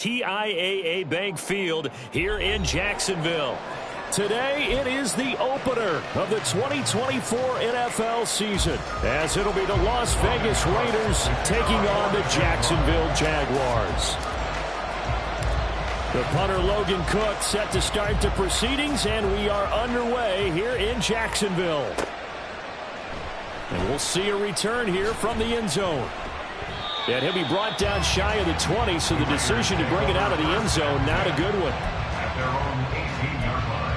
TIAA Bank Field here in Jacksonville. Today, it is the opener of the 2024 NFL season, as it'll be the Las Vegas Raiders taking on the Jacksonville Jaguars. The punter Logan Cook set to start the proceedings, and we are underway here in Jacksonville. And we'll see a return here from the end zone. And he'll be brought down shy of the 20, so the decision to bring it out of the end zone, not a good one. At their own 18-yard line.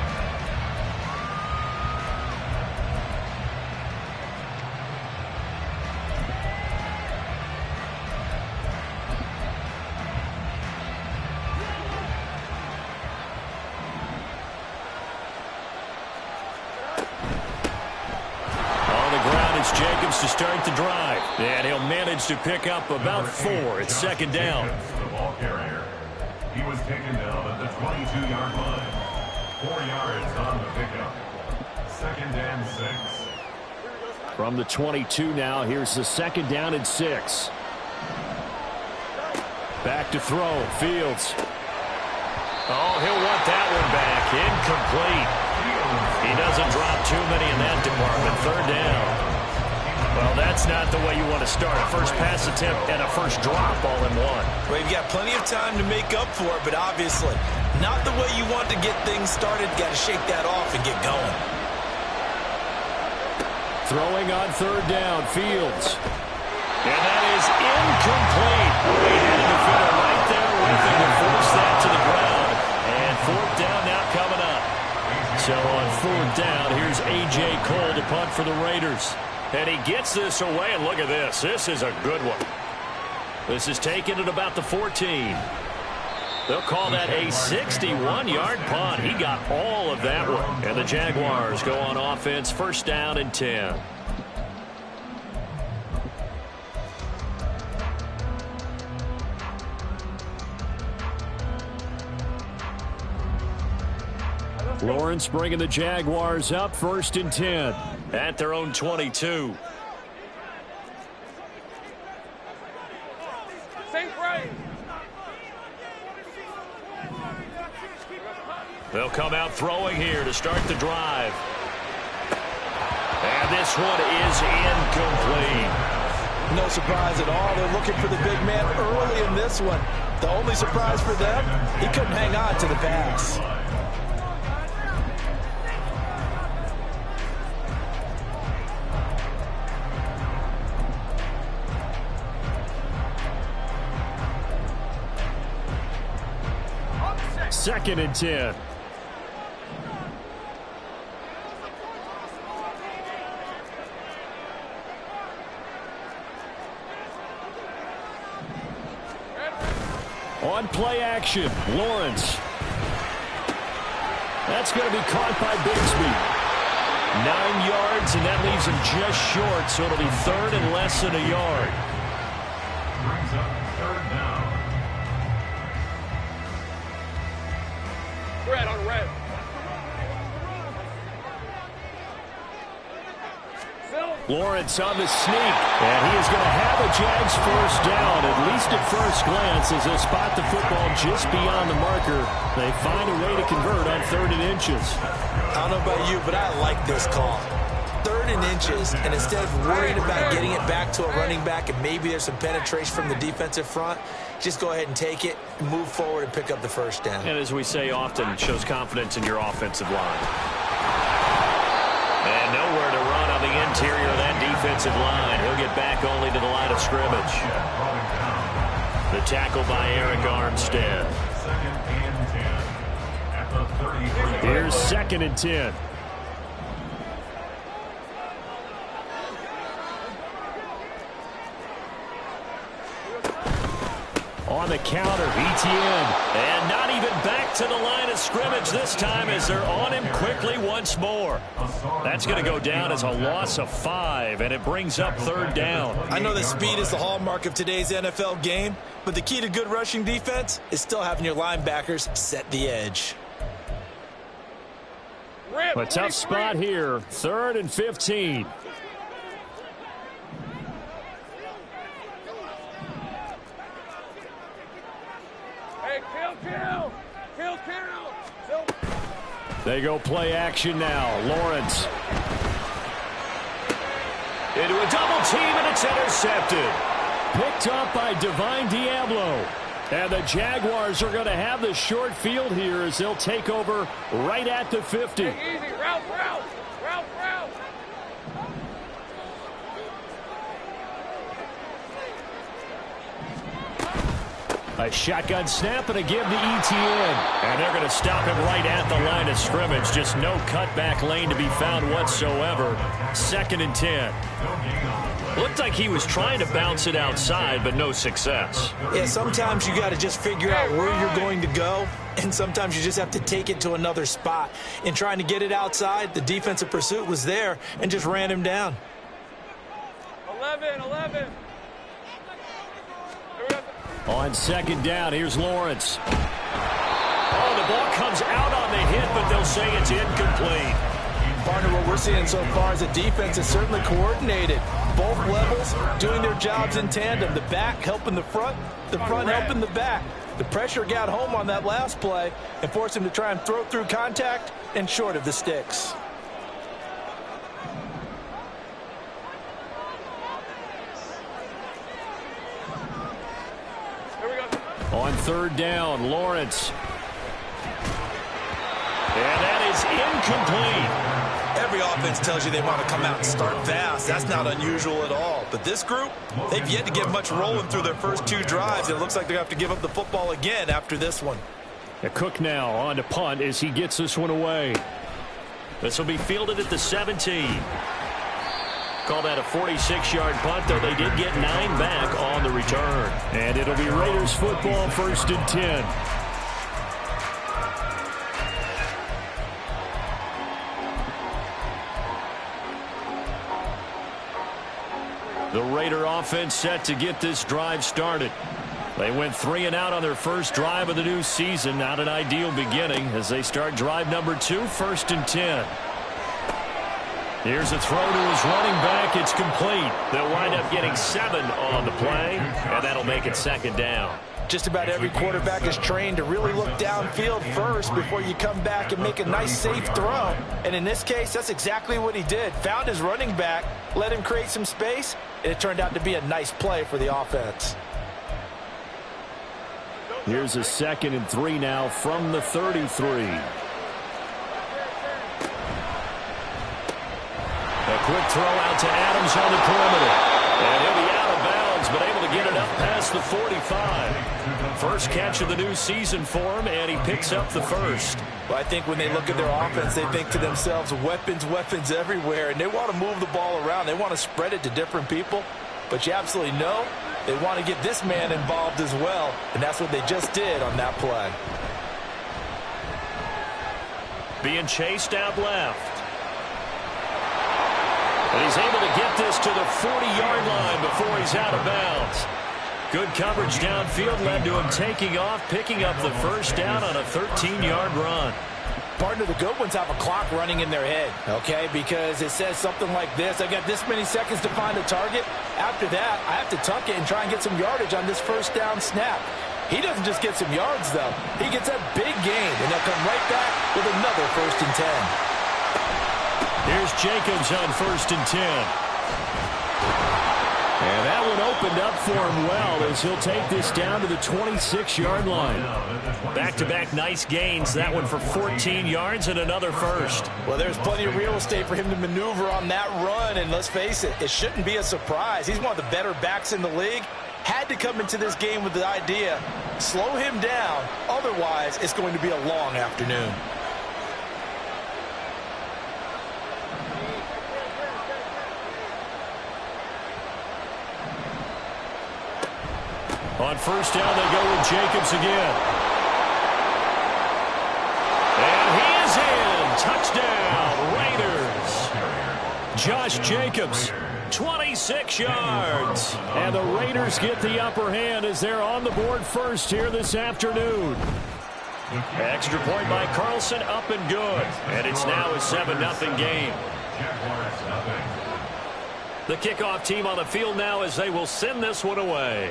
Jacobs to start the drive, and he'll manage to pick up about 4 at second down. The ball carrier. He was taken down at the 22-yard line. 4 yards on the pickup. 2nd and 6. From the 22 now, here's the 2nd down and 6. Back to throw, Fields. Oh, he'll want that one back. Incomplete. He doesn't drop too many in that department. 3rd down. Well, that's not the way you want to start. A first pass attempt and a first drop all in one. Well, you've got plenty of time to make up for it, but obviously not the way you want to get things started. Got to shake that off and get going. Throwing on 3rd down, Fields. And that is incomplete. He had a defender right there with him to force that to the ground. And 4th down now coming up. So on 4th down, here's A.J. Cole to punt for the Raiders. And he gets this away, and look at this. This is a good one. This is taken at about the 14. They'll call that a 61-yard punt. He got all of that one. And the Jaguars go on offense, 1st down and 10. Lawrence bringing the Jaguars up, 1st and 10. At their own 22. They'll come out throwing here to start the drive. And this one is incomplete. No surprise at all. They're looking for the big man early in this one. The only surprise for them, he couldn't hang on to the pass. Second and 10. On play action, Lawrence. That's going to be caught by Bigsby. 9 yards, and that leaves him just short, so it'll be 3rd and less than a yard. Brings up 3rd down. Red on red. Lawrence on the sneak, and he is going to have a Jags 1st down, at least at first glance, as they'll spot the football just beyond the marker. They find a way to convert on 3rd and inches. I don't know about you, but I like this call. 3rd and inches, and instead of worrying about getting it back to a running back and maybe there's some penetration from the defensive front, just go ahead and take it, move forward, and pick up the 1st down. And as we say often, it shows confidence in your offensive line. And nowhere to run on the interior of that defensive line. He'll get back only to the line of scrimmage. The tackle by Eric Armstead. 2nd and 10. At the 33. Here's 2nd and 10. On the counter, Etienne. And not even back to the line of scrimmage this time as they're on him quickly once more. That's going to go down as a loss of 5, and it brings up 3rd down. I know that speed is the hallmark of today's NFL game, but the key to good rushing defense is still having your linebackers set the edge. A tough spot here, 3rd and 15. They go play action now. Lawrence. Into a double team, and it's intercepted. Picked up by Divine Diablo. And the Jaguars are going to have the short field here as they'll take over right at the 50. Easy. Route. A shotgun snap and a give to ETN. And they're going to stop him right at the line of scrimmage. Just no cutback lane to be found whatsoever. 2nd and 10. Looked like he was trying to bounce it outside, but no success. Yeah, sometimes you got to just figure out where you're going to go, and sometimes you just have to take it to another spot. In trying to get it outside, the defensive pursuit was there and just ran him down. 11. On 2nd down, here's Lawrence. Oh, the ball comes out on the hit, but they'll say it's incomplete. Partner, what we're seeing so far is the defense is certainly coordinated. Both levels doing their jobs in tandem. The back helping the front helping the back. The pressure got home on that last play and forced him to try and throw through contact and short of the sticks. On 3rd down, Lawrence. And that is incomplete. Every offense tells you they want to come out and start fast. That's not unusual at all. But this group, they've yet to get much rolling through their first 2 drives. It looks like they have to give up the football again after this one. Cook now on to punt as he gets this one away. This will be fielded at the 17. Call that a 46-yard punt, though they did get 9 back on the return. And it'll be Raiders football, 1st and 10. The Raider offense set to get this drive started. They went 3 and out on their first drive of the new season. Not an ideal beginning as they start drive number 2, 1st and 10. Here's a throw to his running back. It's complete. They'll wind up getting 7 on the play, and that'll make it 2nd down. Just about every quarterback is trained to really look downfield first before you come back and make a nice, safe throw. And in this case, that's exactly what he did. Found his running back, let him create some space, and it turned out to be a nice play for the offense. Here's a 2nd and 3 now from the 33. A quick throw out to Adams on the perimeter. And he'll be out of bounds, but able to get it up past the 45. First catch of the new season for him, and he picks up the first. Well, I think when they look at their offense, they think to themselves, weapons everywhere, and they want to move the ball around. They want to spread it to different people. But you absolutely know they want to get this man involved as well, and that's what they just did on that play. Being chased out left. And he's able to get this to the 40-yard line before he's out of bounds. Good coverage downfield led to him taking off, picking up the first down on a 13-yard run. Partner, the good ones have a clock running in their head, okay? Because it says something like this. I got this many seconds to find a target. After that, I have to tuck it and try and get some yardage on this first down snap. He doesn't just get some yards, though. He gets a big gain, and they'll come right back with another 1st and 10. Here's Jacobs on 1st and 10. And that one opened up for him well as he'll take this down to the 26-yard line. Back-to-back nice gains. That one for 14 yards and another first. Well, there's plenty of real estate for him to maneuver on that run. And let's face it, it shouldn't be a surprise. He's one of the better backs in the league. Had to come into this game with the idea, slow him down. Otherwise, it's going to be a long afternoon. On 1st down, they go with Jacobs again. And he is in. Touchdown, Raiders. Josh Jacobs, 26 yards. And the Raiders get the upper hand as they're on the board first here this afternoon. Extra point by Carlson, up and good. And it's now a 7-0 game. The kickoff team on the field now as they will send this one away.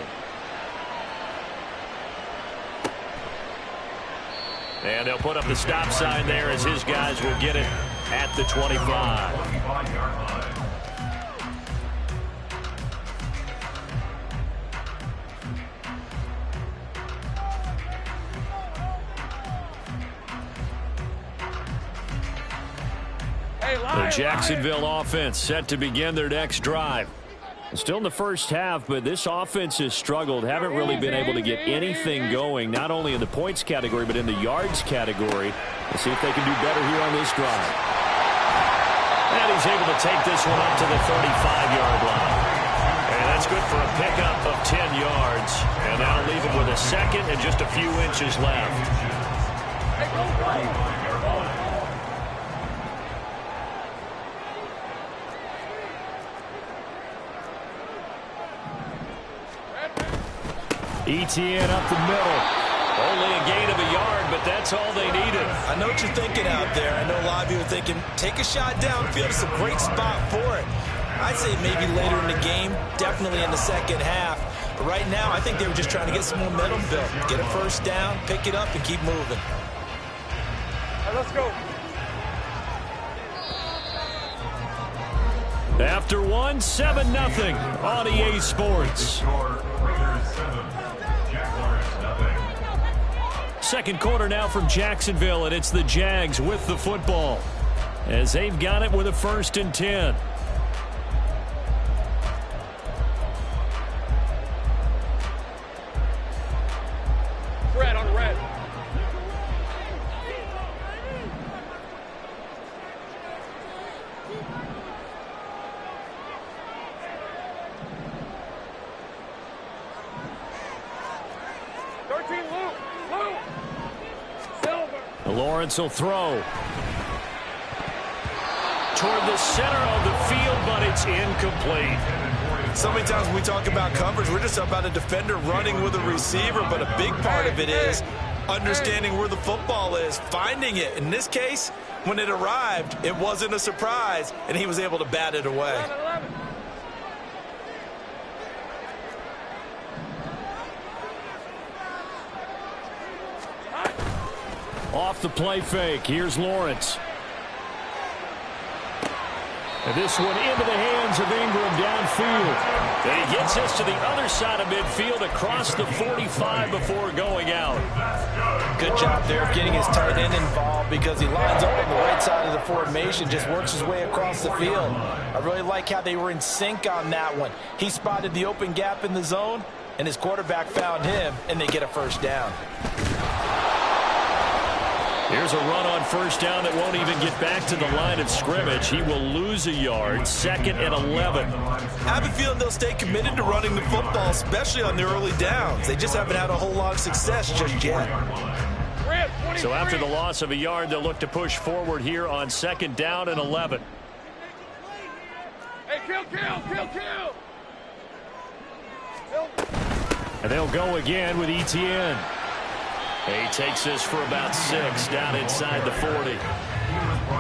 And they'll put up the stop sign there as his guys will get it at the 25. The Jacksonville offense set to begin their next drive. Still in the first half, but this offense has struggled. Haven't really been able to get anything going, not only in the points category, but in the yards category. Let's see if they can do better here on this drive. And he's able to take this one up to the 35-yard line. And that's good for a pickup of 10 yards. And that'll leave him with a second and just a few inches left. ETN up the middle. Only a gain of a yard, but that's all they needed. I know what you're thinking out there. I know a lot of you are thinking, take a shot downfield. It's a great spot for it. I'd say maybe later in the game, definitely in the second half. But right now, I think they were just trying to get some momentum built. Get a first down, pick it up, and keep moving. All right, let's go. After one, 7-0 on EA Sports. Second quarter now from Jacksonville, and it's the Jags with the football as they've got it with a 1st and 10. Red on red. Lawrence will throw toward the center of the field, but it's incomplete. So many times when we talk about coverage, we're just about a defender running with a receiver, but a big part of it is understanding where the football is, finding it. In this case, when it arrived, it wasn't a surprise, and he was able to bat it away. Off the play fake, here's Lawrence. And this one into the hands of Ingram downfield. And he gets us to the other side of midfield across the 45 before going out. Good job there of getting his tight end involved because he lines up on the right side of the formation, just works his way across the field. I really like how they were in sync on that one. He spotted the open gap in the zone, and his quarterback found him, and they get a first down. Here's a run on first down that won't even get back to the line of scrimmage. He will lose a yard. 2nd and 11. I have a feeling they'll stay committed to running the football, especially on the early downs. They just haven't had a whole lot of success just yet. So after the loss of a yard, they'll look to push forward here on 2nd down and 11. Hey, kill. And they'll go again with ETN. He takes this for about 6 down inside the 40.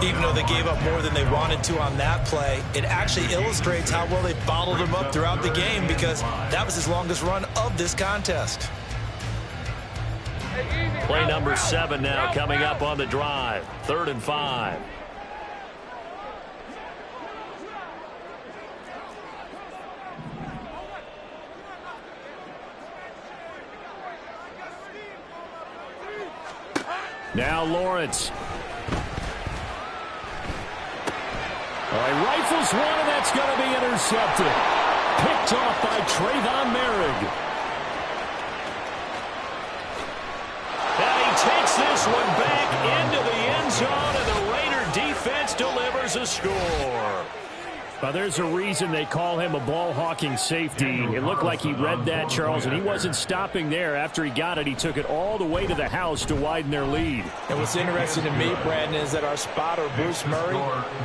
Even though they gave up more than they wanted to on that play, it actually illustrates how well they bottled him up throughout the game because that was his longest run of this contest. Play number 7 now coming up on the drive. 3rd and 5. Now Lawrence. All right, rifles one, and that's going to be intercepted. Picked off by Trayvon Merrick. And he takes this one back into the end zone, and the Raider defense delivers a score. Well, there's a reason they call him a ball-hawking safety. It looked like he read that, Charles, and he wasn't stopping there. After he got it, he took it all the way to the house to widen their lead. And what's interesting to me, Brandon, is that our spotter, Bruce Murray,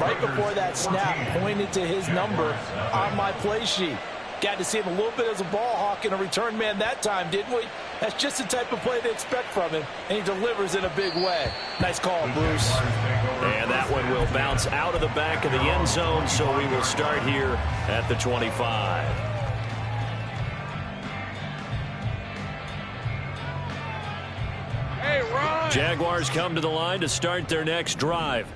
right before that snap, pointed to his number on my play sheet. Got to see him a little bit as a ball hawk and a return man that time, didn't we? That's just the type of play they expect from him, and he delivers in a big way. Nice call, Bruce. And that one will bounce out of the back of the end zone, so we will start here at the 25. Hey, Ron! Jaguars come to the line to start their next drive.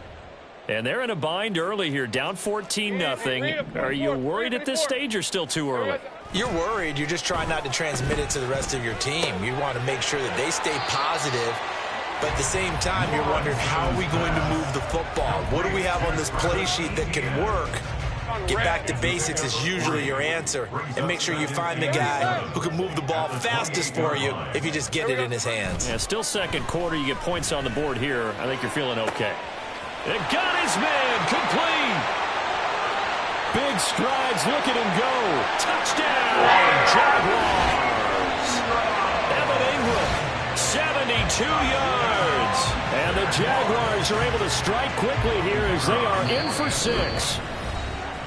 And they're in a bind early here, down 14-0. Are you worried at this stage or still too early? You're worried. You're just trying not to transmit it to the rest of your team. You want to make sure that they stay positive. But at the same time, you're wondering, how are we going to move the football? What do we have on this play sheet that can work? Get back to basics is usually your answer. And make sure you find the guy who can move the ball fastest for you if you just get it in his hands. Yeah, still second quarter. You get points on the board here. I think you're feeling okay. It got his man complete. Big strides. Look at him go. Touchdown, Jaguars. Evan Ingram, 72 yards. And the Jaguars are able to strike quickly here as they are in for 6.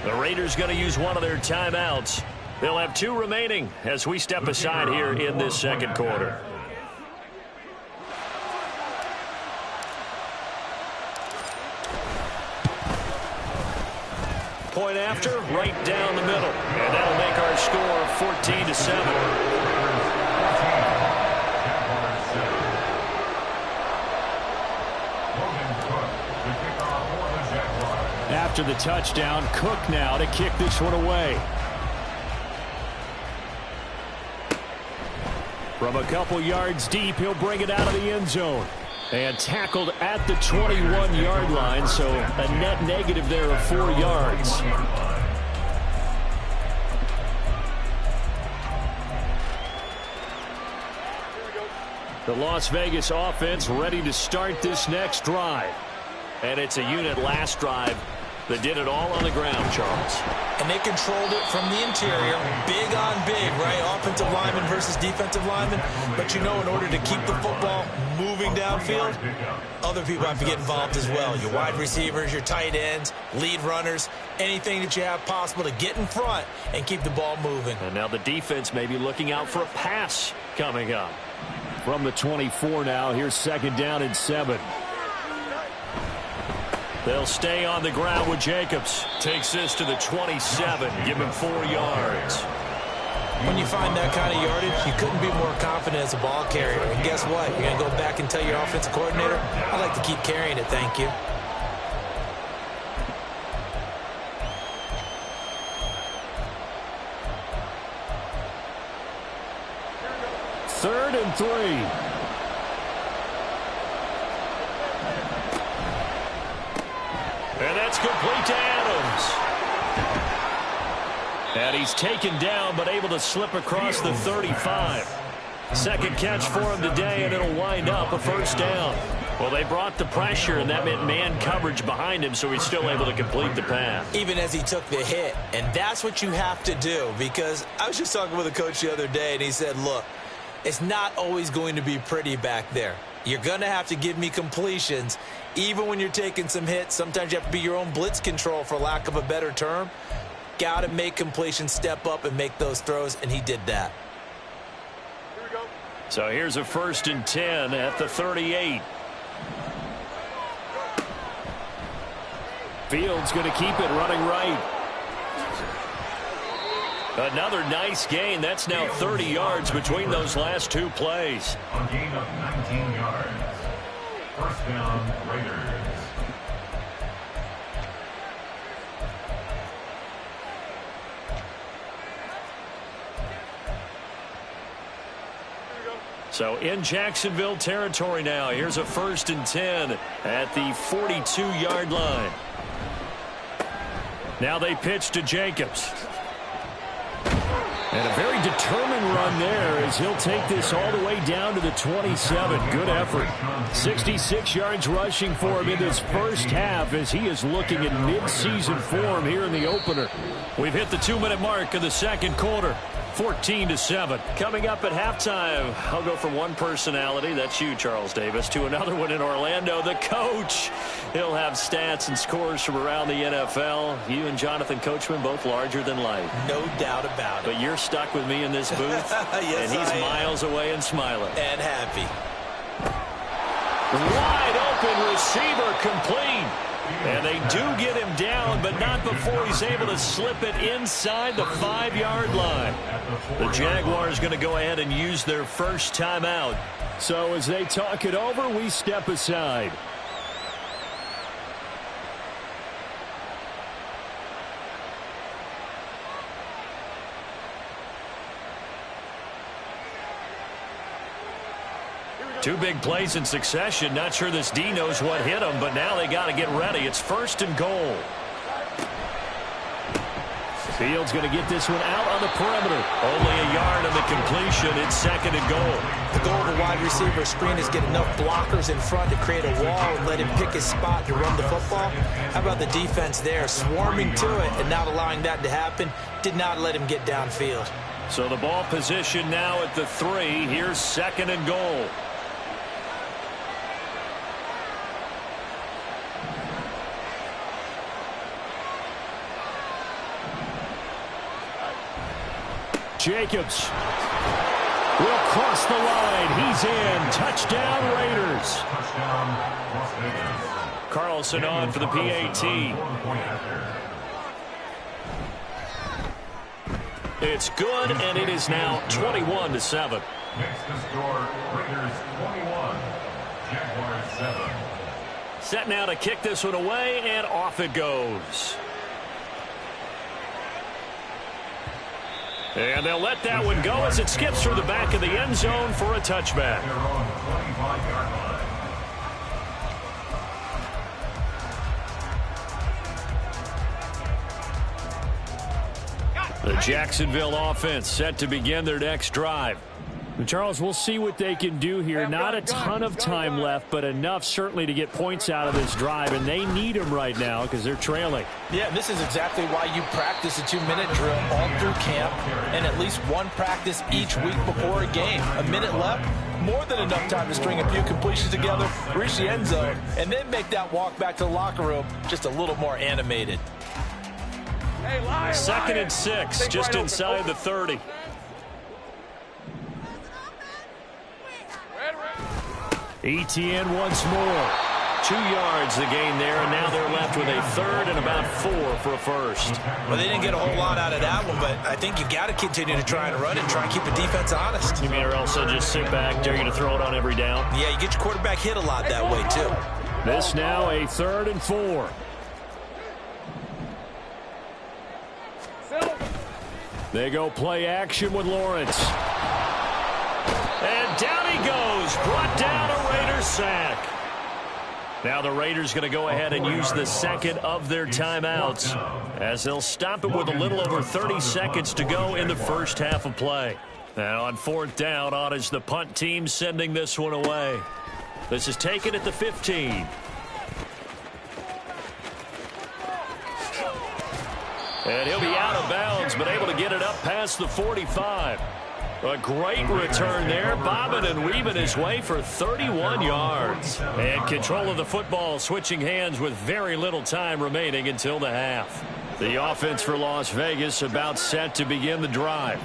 The Raiders going to use one of their timeouts. They'll have 2 remaining as we step aside here in this second quarter. Point after, right down the middle. And that'll make our score 14-7. After the touchdown, Cook now to kick this one away. From a couple yards deep, he'll bring it out of the end zone. And tackled at the 21-yard line, so a net negative there of 4 yards. The Las Vegas offense ready to start this next drive. And it's a unit last drive that did it all on the ground, Charles. And they controlled it from the interior, big on big, right? Offensive lineman versus defensive lineman. But you know, in order to keep the football moving downfield, other people have to get involved as well. Your wide receivers, your tight ends, lead runners, anything that you have possible to get in front and keep the ball moving. And now the defense may be looking out for a pass coming up. From the 24 now, here's second down and 7. They'll stay on the ground with Jacobs. Takes this to the 27. Give him 4 yards. When you find that kind of yardage, you couldn't be more confident as a ball carrier. And guess what? You're going to go back and tell your offensive coordinator, I'd like to keep carrying it, thank you. Third and 3. And that's complete to Adams. And he's taken down, but able to slip across the 35. Second catch for him today, and it'll wind up a first down. Well, they brought the pressure, and that meant man coverage behind him, so he's still able to complete the pass. Even as he took the hit, and that's what you have to do, because I was just talking with a coach the other day, and he said, look, it's not always going to be pretty back there. You're going to have to give me completions. Even when you're taking some hits, sometimes you have to be your own blitz control, for lack of a better term. Got to make completions, step up, and make those throws, and he did that. Here we go. So here's a first and 10 at the 38. Fields going to keep it running right. Another nice gain. That's now 30 yards between those last 2 plays. A gain of 19 yards. First down, Raiders. So in Jacksonville territory now. Here's a first and 10 at the 42-yard line. Now they pitch to Jacobs. And a very determined run there as he'll take this all the way down to the 27. Good effort. 66 yards rushing for him in this first half as he is looking in mid-season form here in the opener. We've hit the 2-minute mark of the second quarter. 14-7. Coming up at halftime, I'll go from one personality, that's you, Charles Davis, to another one in Orlando, the coach. He'll have stats and scores from around the NFL. You and Jonathan Coachman both larger than life. No doubt about it. But you're stuck with me in this booth, yes, and he's miles away and smiling. And happy. Wide open receiver complete. And they do get him down, but not before he's able to slip it inside the 5-yard line. The Jaguars going to go ahead and use their first timeout. So as they talk it over, we step aside. Two big plays in succession. Not sure this D knows what hit him, but now they got to get ready. It's 1st and goal. Fields going to get this one out on the perimeter. Only a yard on the completion. It's 2nd and goal. The goal of a wide receiver screen is get enough blockers in front to create a wall and let him pick his spot to run the football. How about the defense there, swarming to it and not allowing that to happen? Did not let him get downfield. So the ball position now at the 3. Here's 2nd and goal. Jacobs will cross the line. He's in. Touchdown, Raiders. Carlson on for the PAT. It's good, and it is now 21-7. Makes the score Raiders 21, Jaguars 7. Set now to kick this one away, and off it goes. And they'll let that one go as it skips through the back of the end zone for a touchback. They're on the 25-yard line. The Jacksonville offense set to begin their next drive. And Charles, we'll see what they can do here. Not a ton of time left, but enough certainly to get points out of this drive, and they need them right now because they're trailing. Yeah, this is exactly why you practice a 2-minute drill all through camp and at least one practice each week before a game. A minute left, more than enough time to string a few completions together, reach the end zone, and then make that walk back to the locker room just a little more animated. 2nd and 6, just inside the 30. ETN once more. 2 yards the gain there, and now they're left with a 3rd and about 4 for a first. Well, they didn't get a whole lot out of that one, but I think you got to continue to try and run and try and keep the defense honest. You mean or else they'll just sit back, dare you to throw it on every down? Yeah, you get your quarterback hit a lot that way, too. This now a 3rd and 4. They go play action with Lawrence. And down he goes, brought down a Raiders sack. Now the Raiders going to go ahead and use the second of their timeouts as they'll stop it with a little over 30 seconds to go in the first half of play. Now on 4th down, on is the punt team sending this one away. This is taken at the 15. And he'll be out of bounds, but able to get it up past the 45. A great return there, bobbing and weaving his way for 31 yards. And control of the football switching hands with very little time remaining until the half. The offense for Las Vegas about set to begin the drive.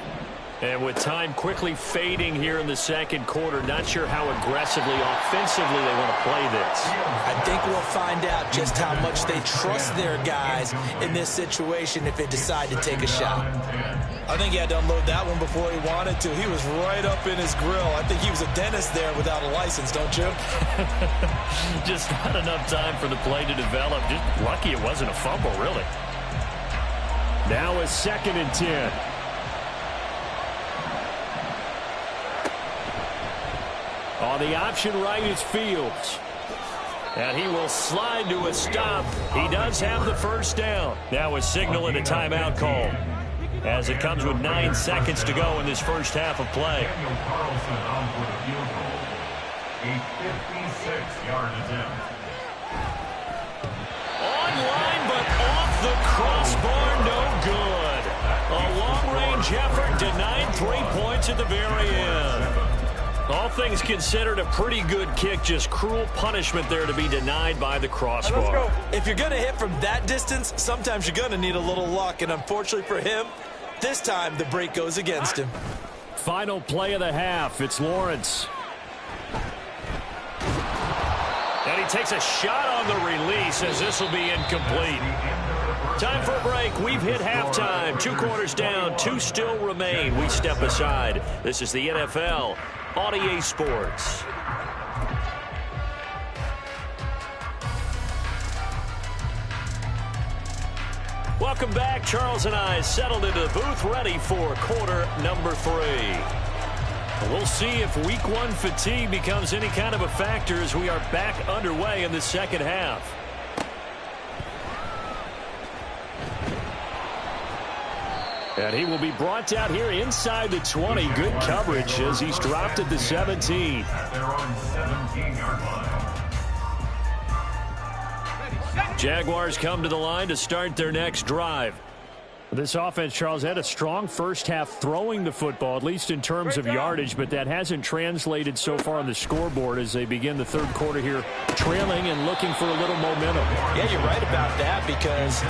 And with time quickly fading here in the second quarter, not sure how aggressively, offensively they want to play this. I think we'll find out just how much they trust their guys in this situation if they decide to take a shot. I think he had to unload that one before he wanted to. He was right up in his grill. I think he was a dentist there without a license, don't you? Just not enough time for the play to develop. Just lucky it wasn't a fumble, really. Now a 2nd and 10. On the option right is Fields. And he will slide to a stop. He does have the first down. Now a signal and a timeout call, as it comes with 9 seconds to go in this first half of play. Daniel Carlson on for the field goal. A 56-yard attempt. Online, but off the crossbar, no good. A long-range effort denied 3 points at the very end. All things considered, a pretty good kick, just cruel punishment there to be denied by the crossbar. If you're going to hit from that distance, sometimes you're going to need a little luck, and unfortunately for him, this time the break goes against him. Final play of the half. It's Lawrence. And And he takes a shot on the release as this will be incomplete. Time for a break. We've hit halftime. 2 quarters down, 2 still remain. We step aside. This is the NFL on EA Sports. Welcome back. Charles and I settled into the booth, ready for quarter number 3. We'll see if week 1 fatigue becomes any kind of a factor as we are back underway in the second half. And he will be brought out here inside the 20. Good coverage as he's dropped at the 17. At their own 17-yard line. Jaguars come to the line to start their next drive. This offense, Charles, had a strong first half throwing the football, at least in terms of yardage, but that hasn't translated so far on the scoreboard as they begin the third quarter here, trailing and looking for a little momentum. Yeah, you're right about that because,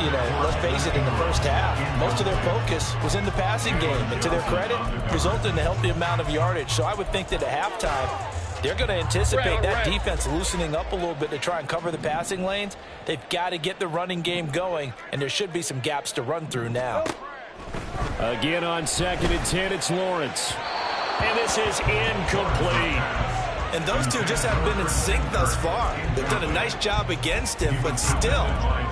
let's face it, in the first half, most of their focus was in the passing game. And to their credit, resulted in a healthy amount of yardage. So I would think that at halftime, they're going to anticipate that defense loosening up a little bit to try and cover the passing lanes. They've got to get the running game going, and there should be some gaps to run through now. Again on 2nd and 10, it's Lawrence. And this is incomplete. And those two just haven't been in sync thus far. They've done a nice job against him, but still,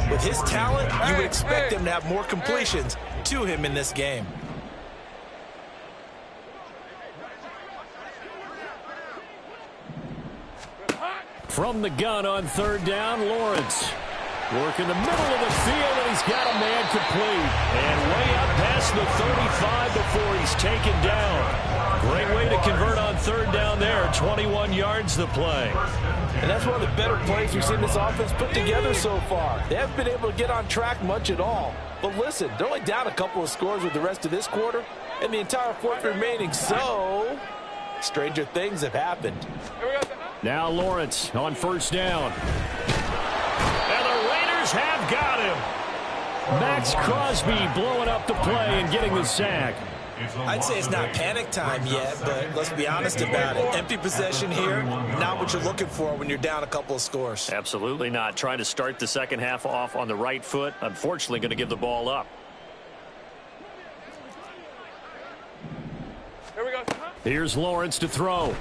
with his talent, you would expect them to have more completions to him in this game. From the gun on 3rd down, Lawrence. Work in the middle of the field, and he's got a man complete. And way up past the 35 before he's taken down. Great way to convert on 3rd down there. 21 yards the play. And that's one of the better plays we've seen this offense put together so far. They haven't been able to get on track much at all. But listen, they're only down a couple of scores with the rest of this quarter and the entire 4th remaining. So, stranger things have happened. Now Lawrence on 1st down. And the Raiders have got him. Max Crosby blowing up the play and getting the sack. I'd say it's not panic time yet, but let's be honest about it. Empty possession here, not what you're looking for when you're down a couple of scores. Absolutely not. Trying to start the second half off on the right foot. Unfortunately, going to give the ball up. Here we go. Here's Lawrence to throw.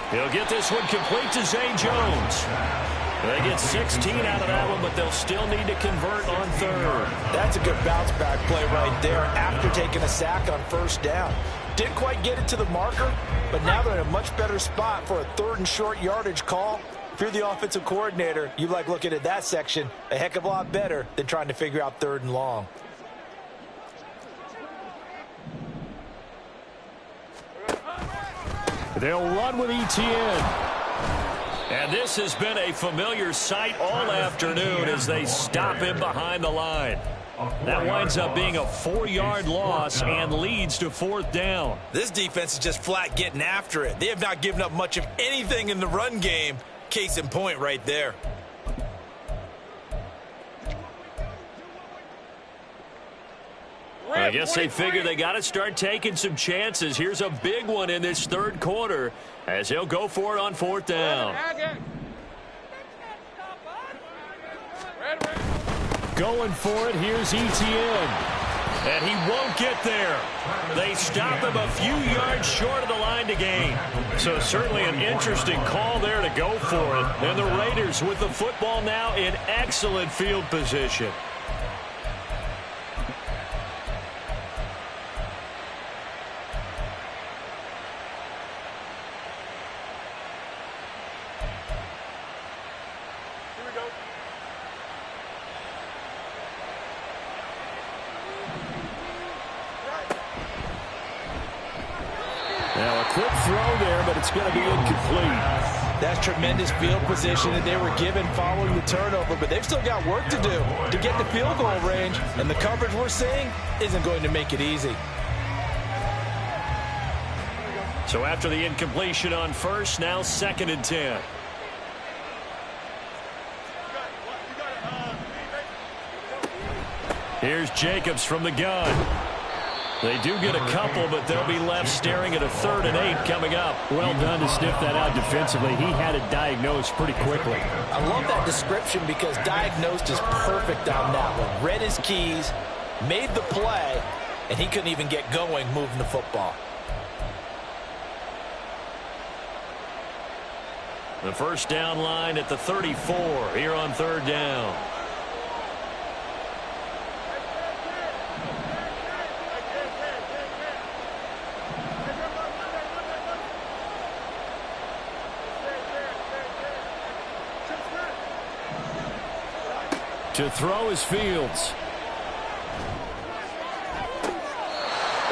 He'll get this one complete to Zay Jones. They get 16 out of that one, but they'll still need to convert on 3rd. That's a good bounce back play right there after taking a sack on 1st down. Didn't quite get it to the marker, but now they're in a much better spot for a 3rd and short yardage call. If you're the offensive coordinator, you like looking at that section a heck of a lot better than trying to figure out 3rd and long. They'll run with ETN. And this has been a familiar sight all afternoon as they stop him behind the line. That winds up being a 4-yard loss and leads to 4th down. This defense is just flat getting after it. They have not given up much of anything in the run game. Case in point right there. I guess they figure they got to start taking some chances. Here's a big one in this 3rd quarter as he'll go for it on 4th down. Going for it, here's ETN. And he won't get there. They stop him a few yards short of the line to gain. So certainly an interesting call there to go for it. And the Raiders with the football now in excellent field position. Now a quick throw there, but it's going to be incomplete. That's tremendous field position that they were given following the turnover, but they've still got work to do to get the field goal range, and the coverage we're seeing isn't going to make it easy. So after the incompletion on 1st, now 2nd and 10. Here's Jacobs from the gun. They do get a couple, but they'll be left staring at a 3rd and 8 coming up. Well done to sniff that out defensively. He had it diagnosed pretty quickly. I love that description because diagnosed is perfect on that one. Read his keys, made the play, and he couldn't even get going moving the football. The first down line at the 34 here on 3rd down. To throw is Fields.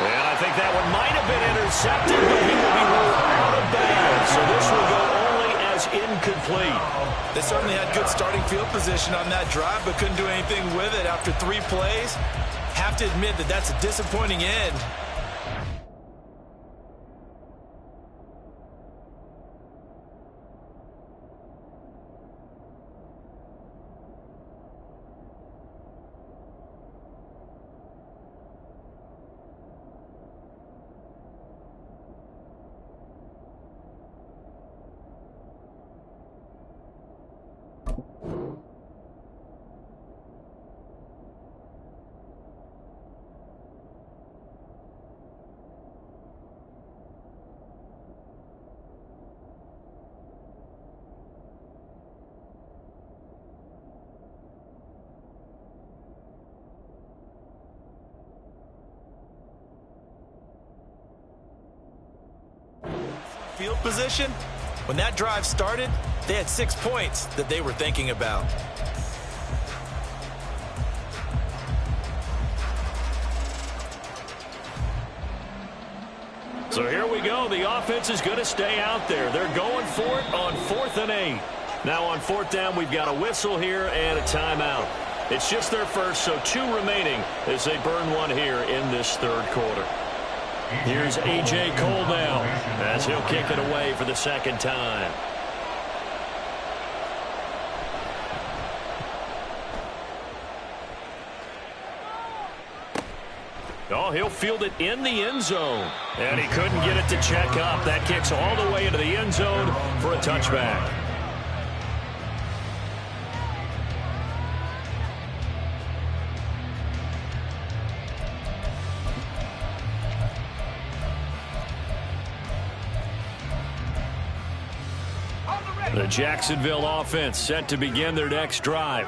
And I think that one might have been intercepted, but he will be ruled out of bounds. So this will go only as incomplete. They certainly had good starting field position on that drive, but couldn't do anything with it after 3 plays. Have to admit that that's a disappointing end. Field position, when that drive started, they had 6 points that they were thinking about. So here we go. The offense is going to stay out there. They're going for it on 4th and 8. Now on 4th down, we've got a whistle here and a timeout. It's just their first, so 2 remaining as they burn one here in this 3rd quarter. Here's A.J. Cole now as he'll kick it away for the 2nd time. Oh, he'll field it in the end zone. And he couldn't get it to check up. That kicks all the way into the end zone for a touchback. The Jacksonville offense set to begin their next drive.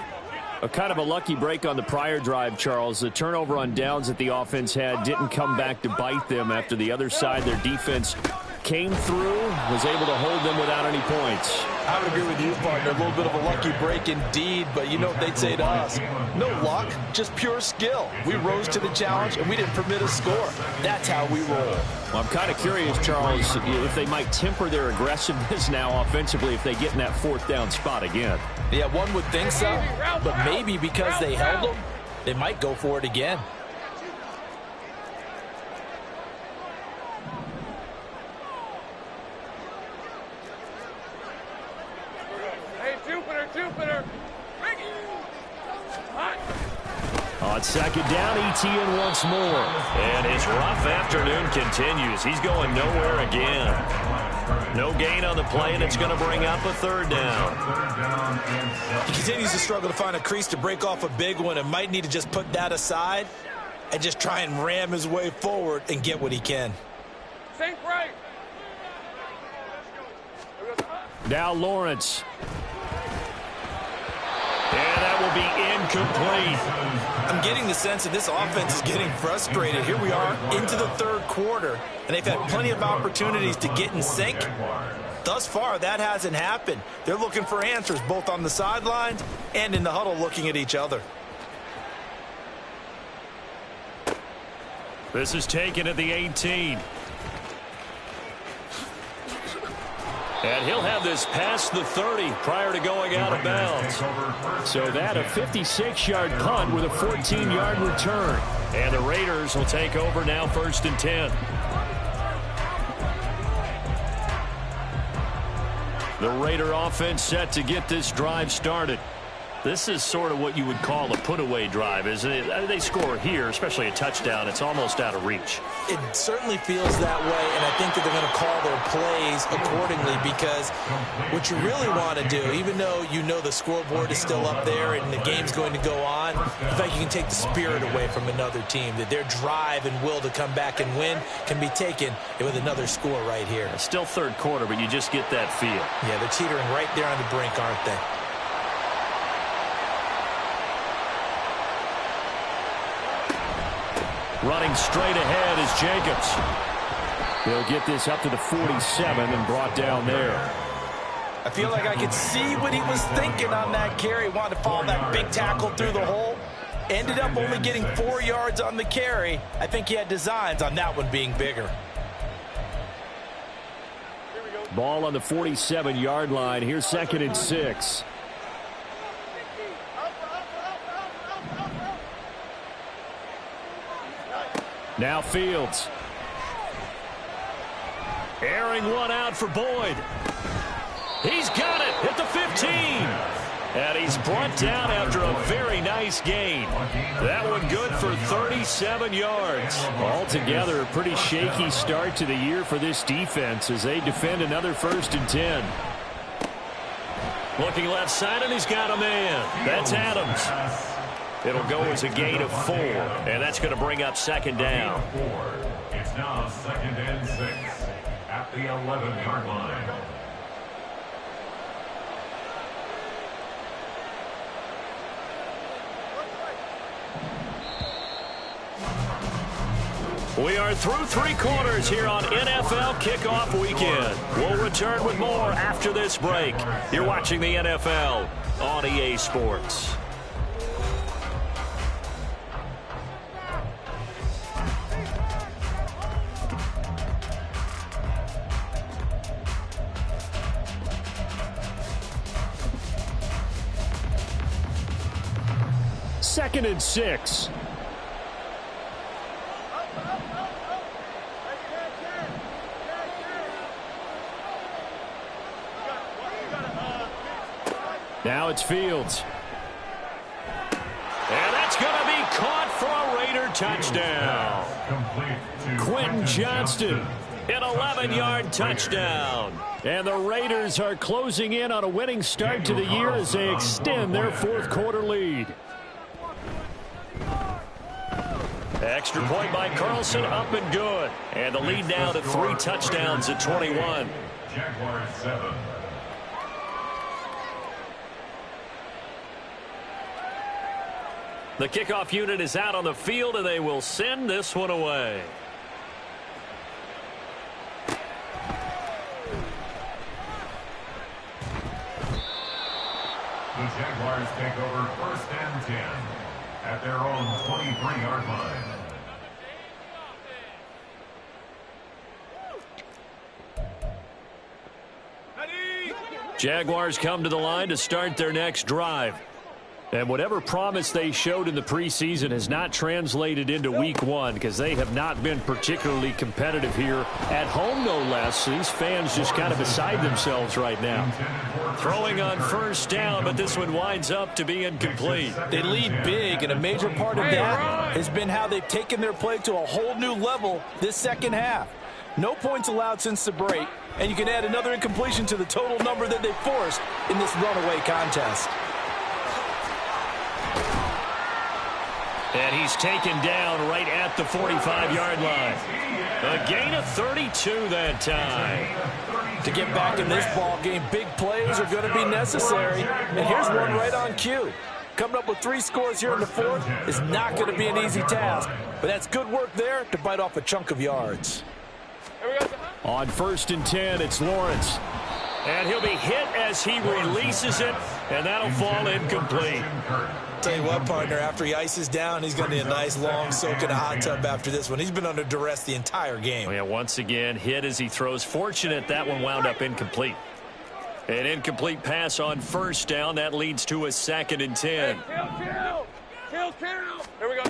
A kind of a lucky break on the prior drive, Charles. The turnover on downs that the offense had didn't come back to bite them after the other side. Their defense came through, was able to hold them without any points. I would agree with you, partner. A little bit of a lucky break indeed, but you know what they'd say to us? No luck, just pure skill. We rose to the challenge, and we didn't permit a score. That's how we roll. Well, I'm kind of curious, Charles, if they might temper their aggressiveness now offensively if they get in that 4th down spot again. Yeah, one would think so, but maybe because they held them, they might go for it again. Jupiter. On 2nd down, Etienne once more. And his rough afternoon continues. He's going nowhere again. No gain on the play, and it's going to bring up a 3rd down. He continues to struggle to find a crease to break off a big one and might need to just put that aside and just try and ram his way forward and get what he can. Think right. Now Lawrence. And that will be incomplete. I'm getting the sense that this offense is getting frustrated. Here we are into the 3rd quarter, and they've had plenty of opportunities to get in sync. Thus far, that hasn't happened. They're looking for answers both on the sidelines and in the huddle looking at each other. This is taken at the 18. And he'll have this past the 30 prior to going out of bounds. So that a 56-yard punt with a 14-yard return. And the Raiders will take over now 1st and 10. The Raider offense set to get this drive started. This is sort of what you would call a put-away drive, isn't it? They score here, especially a touchdown. It's almost out of reach. It certainly feels that way, and I think that they're going to call their plays accordingly, because what you really want to do, even though you know the scoreboard is still up there and the game's going to go on, in fact, you can take the spirit away from another team, that their drive and will to come back and win can be taken with another score right here. It's still third quarter, but you just get that feel. Yeah, they're teetering right there on the brink, aren't they? Running straight ahead is Jacobs. He'll get this up to the 47 and brought down there. I feel like I could see what he was thinking on that carry. Wanted to follow that big tackle through the hole. Ended up only getting 4 yards on the carry. I think he had designs on that one being bigger. Ball on the 47-yard line. Here's 2nd and 6. Now Fields. Airing one out for Boyd. He's got it at the 15. And he's brought down after a very nice gain. That one good for 37 yards. Altogether, a pretty shaky start to the year for this defense as they defend another 1st and 10. Looking left side, and he's got a man. That's Adams. It'll go as a gain of 4, and that's going to bring up 2nd down. It's now 2nd and 6 at the 11-yard line. We are through 3 quarters here on NFL Kickoff Weekend. We'll return with more after this break. You're watching the NFL on EA Sports. Second and 6. Now it's Fields. And that's going to be caught for a Raider touchdown. Quentin Johnston, an 11-yard touchdown. And the Raiders are closing in on a winning start to the year as they extend their 4th quarter lead. Extra point by Carlson, up and good. And the lead now to 3 touchdowns at 21. Jaguars 7. The kickoff unit is out on the field, and they will send this one away. The Jaguars take over 1st and 10 at their own 23-yard line. Jaguars come to the line to start their next drive. And whatever promise they showed in the preseason has not translated into week 1 because they have not been particularly competitive here at home, no less. These fans just kind of beside themselves right now. Throwing on 1st down, but this one winds up to be incomplete. They lead big, and a major part of that has been how they've taken their play to a whole new level this 2nd half. No points allowed since the break, and you can add another incompletion to the total number that they forced in this runaway contest. And he's taken down right at the 45-yard line. A gain of 32 that time. To get back in this ball game, big plays are going to be necessary. And here's one right on cue. Coming up with 3 scores here in the 4th is not going to be an easy task. But that's good work there to bite off a chunk of yards. On 1st and 10, it's Lawrence. And he'll be hit as he releases it, and that'll fall incomplete. Tell you what, partner, after he ices down, he's going to need a nice long soak in a hot tub after this one. He's been under duress the entire game. Oh, yeah, once again, hit as he throws. Fortunate that one wound up incomplete. An incomplete pass on 1st down. That leads to a 2nd and 10. Kill. Here we go.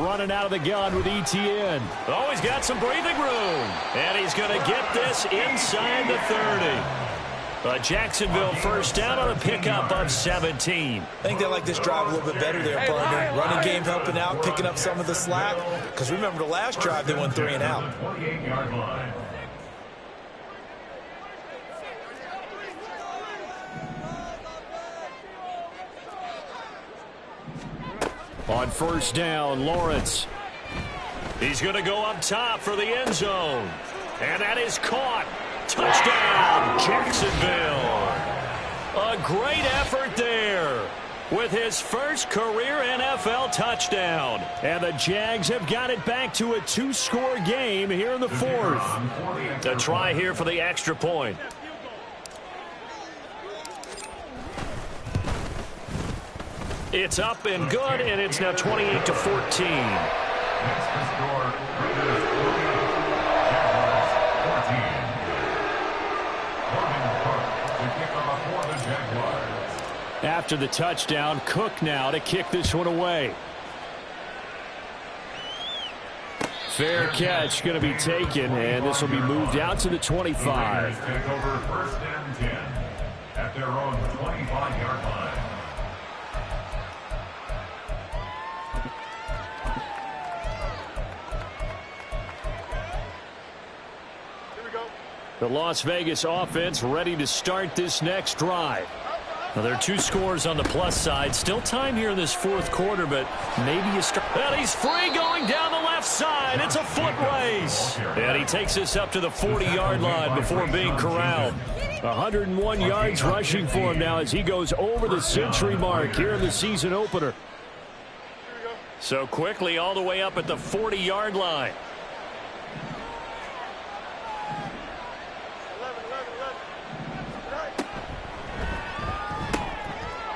Running out of the gun with ETN. Oh, he's got some breathing room. And he's going to get this inside the 30. Jacksonville first down on a pickup of 17. I think they like this drive a little bit better there, partner. Running game helping out, picking up some of the slack. Because remember the last drive, they went 3 and out. 28-yard line. On first down, Lawrence. He's going to go up top for the end zone. And that is caught. Touchdown, Jacksonville. A great effort there with his first career NFL touchdown. And the Jags have got it back to a 2-score game here in the fourth. A try here for the extra point. It's up and good, and it's now 28-14. Next to score, Raiders 14. After the touchdown, Cook now to kick this one away. Fair catch going to be taken, and this will be moved out to the 25. Take over first and 10 at their own 25-yard line. The Las Vegas offense ready to start this next drive. Now, there are 2 scores on the plus side. Still time here in this fourth quarter, but maybe you start. And he's free going down the left side. It's a foot race. And he takes us up to the 40-yard line before being corralled. 101 yards rushing for him now as he goes over the century mark here in the season opener. So quickly all the way up at the 40-yard line.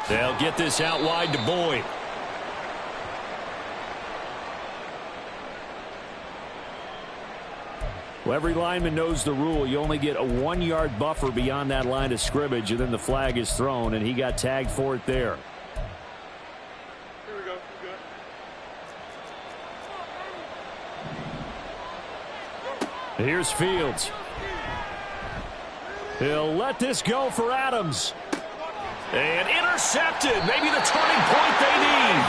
They'll get this out wide to Boyd. Well, every lineman knows the rule. You only get a 1-yard buffer beyond that line of scrimmage, and then the flag is thrown, and he got tagged for it there. Here we go. Good. Here's Fields. He'll let this go for Adams. And intercepted. Maybe the turning point they need.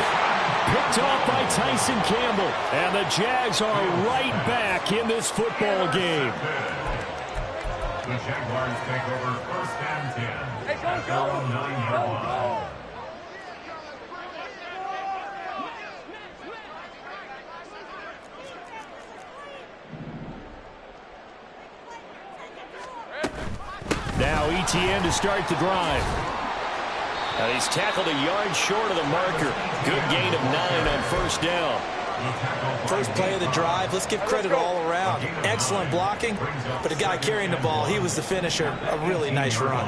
Picked off by Tyson Campbell. And the Jags are right back in this football game. The Jaguars take over first and 10 at their own 9-yard line. Now ETN to start the drive. And he's tackled a yard short of the marker. Good gain of 9 on first down. First play of the drive. Let's give credit all around. Excellent blocking, but the guy carrying the ball, he was the finisher. A really nice run.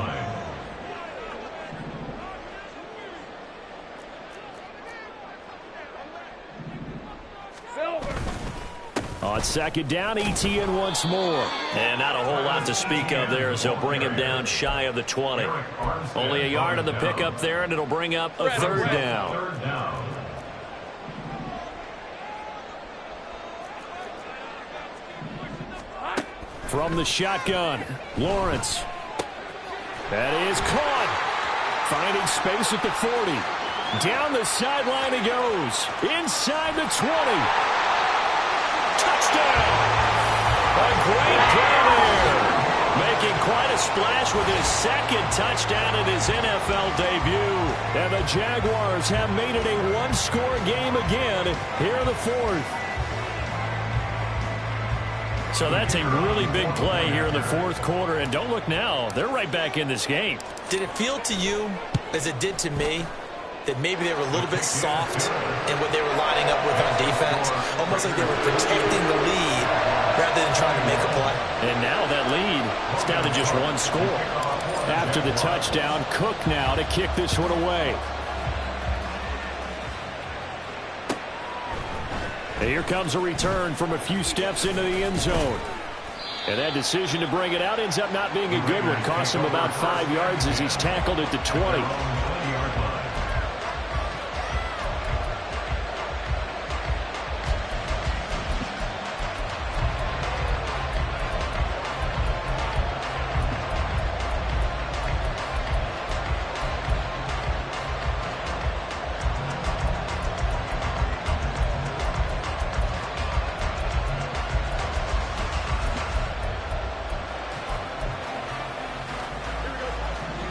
On second down, ETN once more. And not a whole lot to speak of there as they'll bring him down shy of the 20. Only a yard on the pickup there, and it'll bring up a third down. From the shotgun, Lawrence. That is caught. Finding space at the 40. Down the sideline he goes. Inside the 20. Touchdown! A great play there. Making quite a splash with his second touchdown in his NFL debut. And the Jaguars have made it a 1-score game again here in the fourth. So that's a really big play here in the fourth quarter. And don't look now. They're right back in this game. Did it feel to you, as it did to me, that maybe they were a little bit soft in what they were lining up with on defense? Almost like they were protecting the lead rather than trying to make a play. And now that lead is down to just 1 score. After the touchdown, Cook now to kick this one away. And here comes a return from a few steps into the end zone. And that decision to bring it out ends up not being a good one. Cost him about 5 yards as he's tackled at the 20.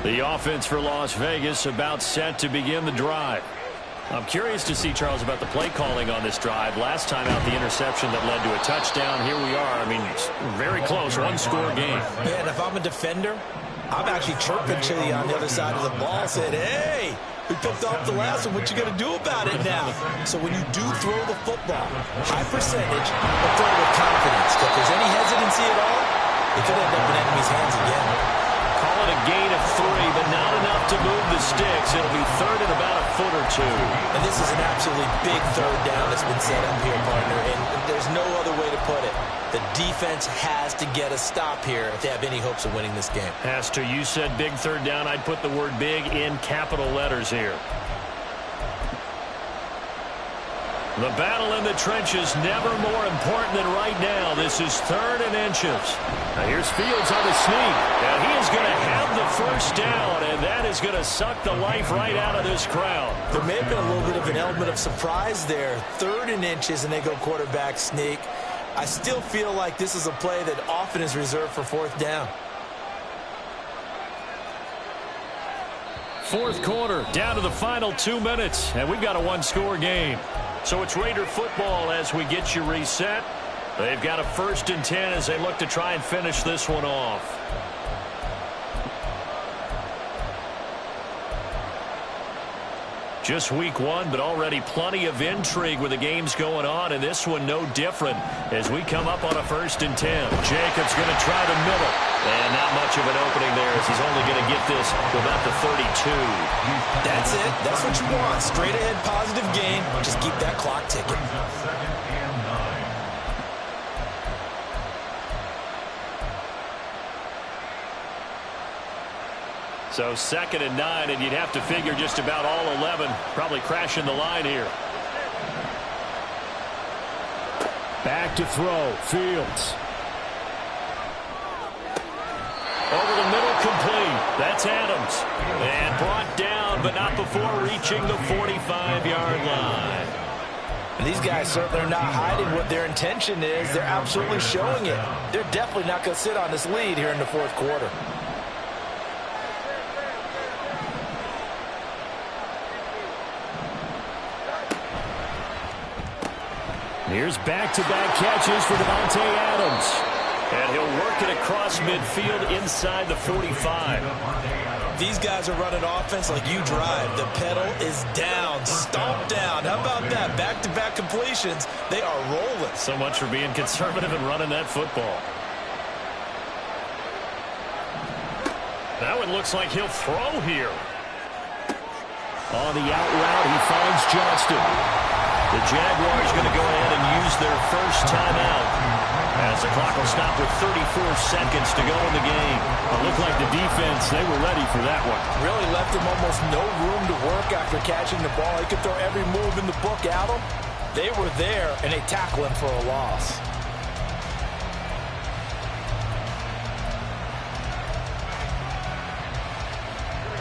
The offense for Las Vegas about set to begin the drive. I'm curious to see, Charles, about the play calling on this drive. Last time out, the interception that led to a touchdown. Here we are. I mean, it's very close, one-score game. Man, if I'm a defender, I'm actually chirping to you on the other side of the ball, saying, hey, we picked off the last one. What you going to do about it now? So when you do throw the football, high percentage, but throw with confidence. If there's any hesitancy at all, it could end up in enemy's hands again. Call it a gain of 3, but not enough to move the sticks. It'll be third and about a foot or two. And this is an absolutely big third down that's been set up here, partner, and there's no other way to put it. The defense has to get a stop here if they have any hopes of winning this game. Has to. You said big third down. I'd put the word big in capital letters here. The battle in the trenches never more important than right now. This is third and inches. Now here's Fields on the sneak. And he is going to have the first down, and that is going to suck the life right out of this crowd. There may have been a little bit of an element of surprise there. Third and inches, and they go quarterback sneak. I still feel like this is a play that often is reserved for fourth down. Fourth quarter, down to the final 2 minutes, and we've got a one-score game. So it's Raider football as we get you reset. They've got a 1st and 10 as they look to try and finish this one off. Just week 1, but already plenty of intrigue with the games going on, and this one no different as we come up on a 1st and 10. Jacobs going to try the middle, and not much of an opening there as he's only going to get this to about the 32. That's it. That's what you want. Straight ahead positive gain. Just keep that clock ticking. So 2nd and 9, and you'd have to figure just about all 11 probably crashing the line here. Back to throw. Fields. Over the middle, complete. That's Adams. And brought down, but not before reaching the 45-yard line. And these guys certainly are not hiding what their intention is. They're absolutely showing it. They're definitely not going to sit on this lead here in the fourth quarter. Here's back-to-back catches for Davante Adams. And he'll work it across midfield inside the 45. These guys are running offense like you drive. The pedal is down, stomp down. How about that? Back-to-back completions. They are rolling. So much for being conservative and running that football. Now it looks like he'll throw here. On the out route, he finds Johnston. The Jaguars going to go ahead and use their first timeout as the clock will stop with 34 seconds to go in the game. It looked like the defense, they were ready for that one. Really left him almost no room to work after catching the ball. He could throw every move in the book at him. They were there, and they tackle him for a loss.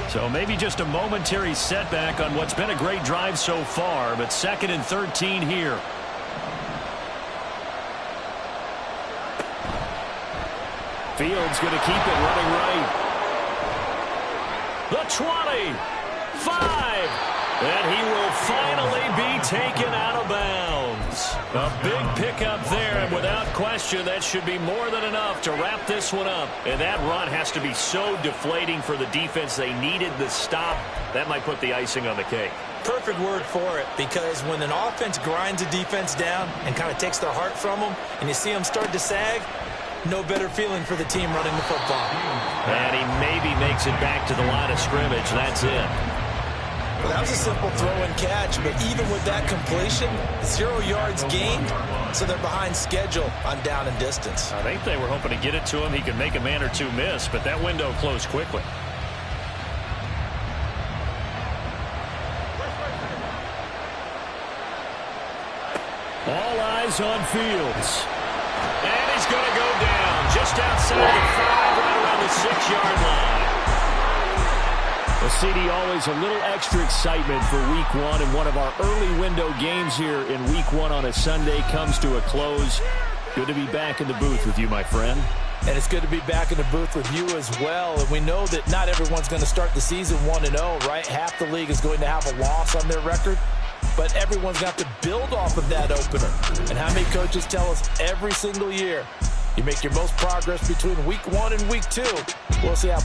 So maybe just a momentary setback on what's been a great drive so far, but 2nd and 13 here. Fields going to keep it running right. The 20, 5, and he will finally be taken out of bounds. A big pickup there, and without question, that should be more than enough to wrap this one up. And that run has to be so deflating for the defense. They needed the stop. That might put the icing on the cake. Perfect word for it, because when an offense grinds a defense down and kind of takes their heart from them, and you see them start to sag, no better feeling for the team running the football. And he maybe makes it back to the line of scrimmage. That's it. Well, that was a simple throw and catch, but even with that completion, 0 yards gained, so they're behind schedule on down and distance. I think they were hoping to get it to him. He could make a man or two miss, but that window closed quickly. All eyes on Fields. And he's going to go down just outside the 5, right around the 6-yard line. Well, CD, always a little extra excitement for Week 1, and one of our early window games here in Week 1 on a Sunday comes to a close. Good to be back in the booth with you, my friend. And it's good to be back in the booth with you as well. And we know that not everyone's going to start the season 1-0, right? Half the league is going to have a loss on their record. But everyone's got to build off of that opener. And how many coaches tell us every single year, you make your most progress between week 1 and week 2. We'll see how